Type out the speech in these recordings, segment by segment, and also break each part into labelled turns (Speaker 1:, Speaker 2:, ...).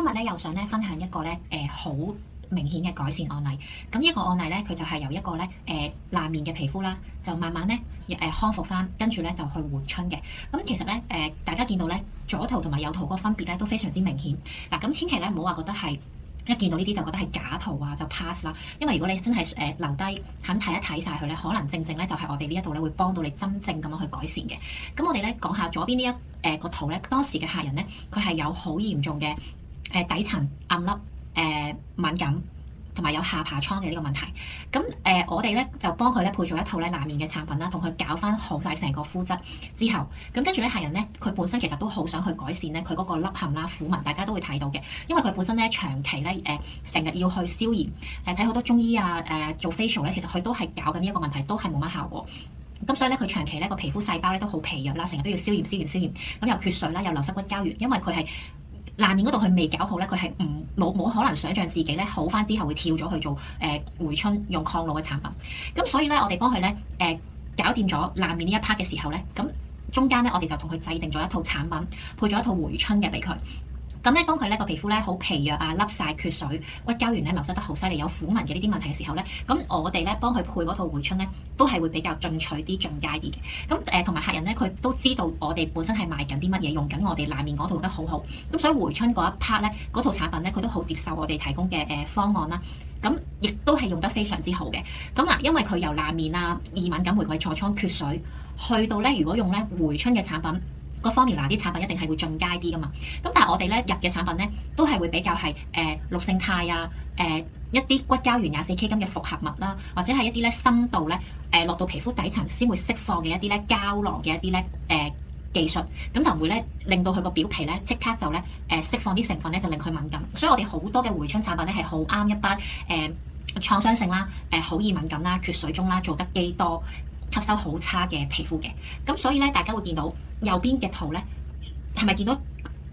Speaker 1: 今日咧又想咧分享一個咧好明顯嘅改善案例。咁呢一個案例咧，佢就係由一個咧爛面嘅皮膚啦，就慢慢咧康復翻，跟住咧就去回春嘅。咁其實咧大家見到咧左圖同埋右圖嗰個分別咧都非常之明顯。嗱，咁千祈咧唔好話覺得係一見到呢啲就覺得係假圖啊就 pass 啦。因為如果你真係留低肯睇一睇晒佢咧，可能正正咧就係我哋呢一度咧會幫到你真正咁樣去改善嘅。咁我哋咧講下左邊呢個圖咧，當時嘅客人咧佢係有好嚴重嘅底層暗粒敏感同埋有下巴瘡嘅呢個問題。咁我哋咧就幫佢咧配咗一套咧爛面嘅產品啦，同佢搞翻好晒成個膚質之後，咁跟住咧客人咧佢本身其實都好想去改善咧佢嗰個凹陷啦、虎紋，大家都會睇到嘅。因為佢本身咧長期咧成日要去消炎，睇好多中醫啊做 facial 咧，其實佢都係搞緊呢一個問題，都係冇乜效果。咁所以咧佢長期咧個皮膚細胞咧都好疲弱啦，成日都要消炎，咁又缺水啦，又流失骨膠原，因為佢係爛面嗰度佢未搞好咧，佢係冇可能想像自己咧好翻之後會跳咗去做回春用抗老嘅產品。咁所以咧我哋幫佢咧搞掂咗爛面呢一 part 嘅時候咧，咁中間咧我哋就同佢制定咗一套產品，配咗一套回春嘅俾佢。咁咧，當佢咧個皮膚咧好疲弱啊、凹晒、缺水、骨膠原咧流失得好犀利、有虎紋嘅呢啲問題嘅時候咧，咁我哋咧幫佢配嗰套回春咧，都係會比較進取啲、進階啲嘅。咁同埋客人咧，佢都知道我哋本身係賣緊啲乜嘢，用緊我哋爛面嗰套得好好。咁所以回春嗰一 part 咧，嗰套產品咧，佢都好接受我哋提供嘅方案啦。咁亦都係用得非常之好嘅。咁嗱，因為佢由爛面啊、易敏感、玫瑰痤瘡、缺水，去到咧如果用咧回春嘅產品。個 formula 啲產品一定係會進階啲噶嘛，咁但係我哋咧入嘅產品咧都係會比較係氯勝肽啊，一啲骨膠原24K 金嘅複合物啦，或者係一啲咧深度咧落到皮膚底層先會釋放嘅一啲咧膠囊嘅一啲咧技術，咁就唔會咧令到佢個表皮咧即刻就咧釋放啲成分咧就令佢敏感，所以我哋好多嘅回春產品咧係好啱一班創傷性啦、好易敏感啦、缺水中啦、做得肌多、吸收好差嘅皮膚嘅。咁所以咧大家會見到右邊嘅圖咧係咪見到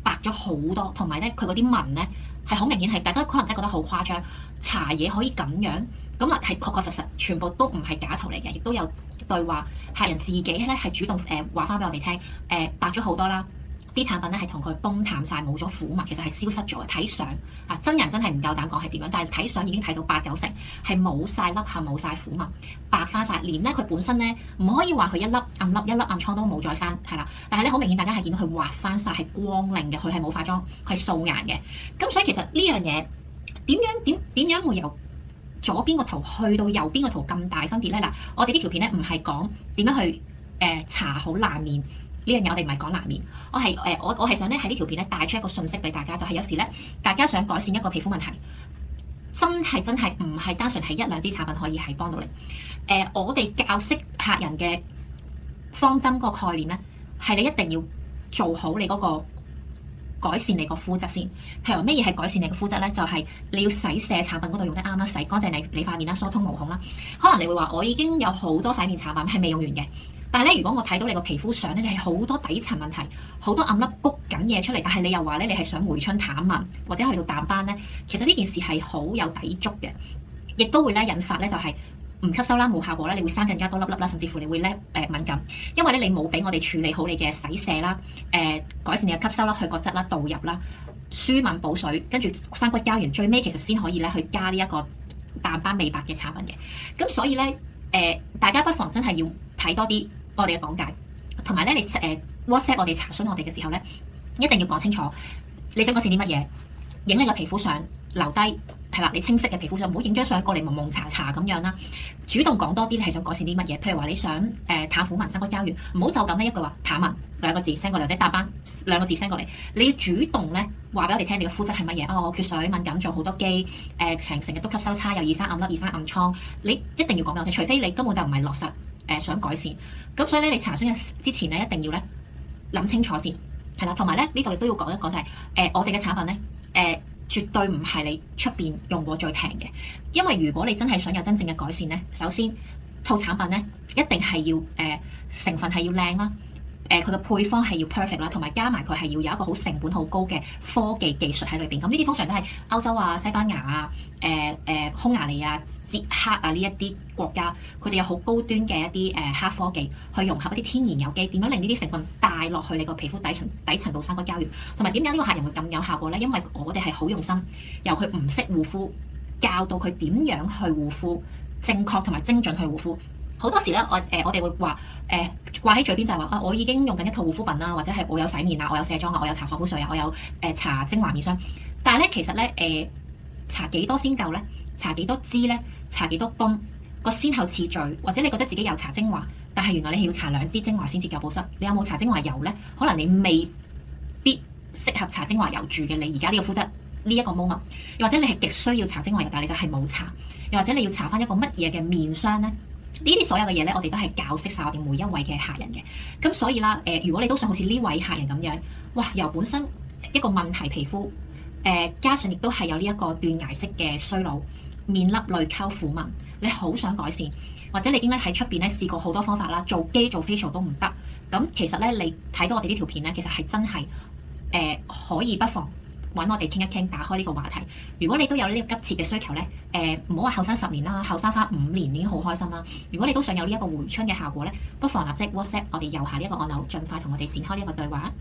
Speaker 1: 白咗好多，同埋咧佢嗰啲紋咧係好明顯，係大家可能真係覺得好誇張，搽嘢可以咁樣，咁啊係確確實實全部都唔係假圖嚟嘅，亦都有對話客人自己咧係主動話翻俾我哋聽，白咗好多啦。啲產品咧係同佢崩淡晒，冇咗虎紋，其實係消失咗嘅。睇相啊，真人真係唔夠膽講係點樣，但係睇相已經睇到8-9成係冇晒凹陷、冇晒虎紋，白翻晒。連咧佢本身咧唔可以話佢一粒暗粒、一粒暗瘡都冇再生，係啦。但係咧好明顯，大家係見到佢滑翻晒，係光靚嘅，佢係冇化妝，佢係素顏嘅。咁所以其實呢樣嘢點樣會由左邊個圖去到右邊個圖咁大分別咧？嗱，我哋呢條片咧唔係講點樣去搽好爛面。呢樣嘢我哋唔係講爛面，我係想咧喺呢條片咧帶出一個訊息俾大家，就係有時咧大家想改善一個皮膚問題，真係唔係單純係1-2支產品可以係幫到你。我哋教識客人嘅方針個概念咧，係你一定要做好你嗰個改善你個膚質先。譬如話咩嘢係改善你個膚質咧？就係你要洗卸產品嗰度用得啱啦，洗乾淨你塊面啦，疏通毛孔啦。可能你會話我已經有好多洗面產品係未用完嘅。但係咧，如果我睇到你個皮膚相咧，你係好多底層問題，好多暗粒谷緊嘢出嚟，但係你又話咧，你係想回春淡紋或者去到淡斑咧，其實呢件事係好有抵觸嘅，亦都會咧引發咧就係唔吸收啦，冇效果咧，你會生更加多粒粒啦，甚至乎你會咧敏感，因為咧你冇俾我哋處理好你嘅洗卸啦，改善你嘅吸收啦、去角質啦、導入啦、舒敏補水，跟住生骨膠原，最尾其實先可以咧去加呢一個淡斑美白嘅產品嘅。咁所以咧大家不妨真係要睇多啲我哋嘅講解，同埋咧你WhatsApp 我哋查詢我哋嘅時候咧，一定要講清楚你想改善啲乜嘢，影你個皮膚相留低係啦，你清晰嘅皮膚相，唔好影張相過嚟蒙蒙查查咁樣啦。主動講多啲你係想改善啲乜嘢，譬如話你想淡虎紋、生骨膠原，唔好就咁咧一句話淡紋2個字 send 過嚟，或者淡斑2個字 send 過嚟，你要主動咧話俾我哋聽你嘅膚質係乜嘢。我缺水敏感，做好多肌成日都吸收差，有易生暗粒、易生暗瘡，你一定要講俾我聽，除非你根本就唔係落實想改善。咁所以咧你查詢之前咧一定要咧諗清楚先係啦，同埋咧呢度亦都要講一講就係我哋嘅產品咧絕對唔係你出邊用過最平嘅，因為如果你真係想有真正嘅改善咧，首先套產品咧一定係要成分係要靚啦，佢嘅配方係要 perfect 啦，同埋加埋佢係要有一個好成本好高嘅科技技術喺裏邊。咁呢啲通常都係歐洲啊、西班牙啊、匈牙利啊、捷克啊呢一啲國家，佢哋有好高端嘅一啲黑科技，去融合一啲天然有機，點樣令呢啲成分帶落去你個皮膚底層度生個膠原，同埋點解呢個客人會咁有效果呢？因為我哋係好用心，由佢唔識護膚，教到佢點樣去護膚，正確同埋精準去護膚。好多時咧，我哋會話掛喺嘴邊就係話我已經用緊一套護膚品啦，或者係我有洗面啊，我有卸妝啊，我有搽爽膚水啊，我有搽精華面霜。但係咧，其實咧搽幾多先夠咧？搽幾多支咧？搽幾多泵？個先後次序，或者你覺得自己有搽精華，但係原來你係要搽2支精華先至夠保濕。你有冇搽精華油咧？可能你未必適合搽精華油住嘅。你而家呢個膚質呢一個 moment，又或者你係極需要搽精華油，但係你就係冇搽，又或者你要搽翻一個乜嘢嘅面霜咧？呢啲所有嘅嘢咧，我哋都係教識晒我哋每一位嘅客人嘅。咁所以啦，如果你都想好似呢位客人咁樣，哇，由本身一個問題皮膚，加上亦都係有呢一個斷崖式嘅衰老、面粒淚溝苦紋，你好想改善，或者你已經咧喺出邊咧試過好多方法啦，做肌做 facial 都唔得。咁其實咧，你睇到我哋呢條片咧，其實係真係可以不妨揾我哋傾一傾，打開呢個話題。如果你都有呢個急切嘅需求咧，唔好話後生10年啦，後生翻5年已經好開心啦。如果你都想有呢一個回春嘅效果咧，不妨立即 WhatsApp 我哋右下呢一個按鈕，盡快同我哋展開呢一個對話。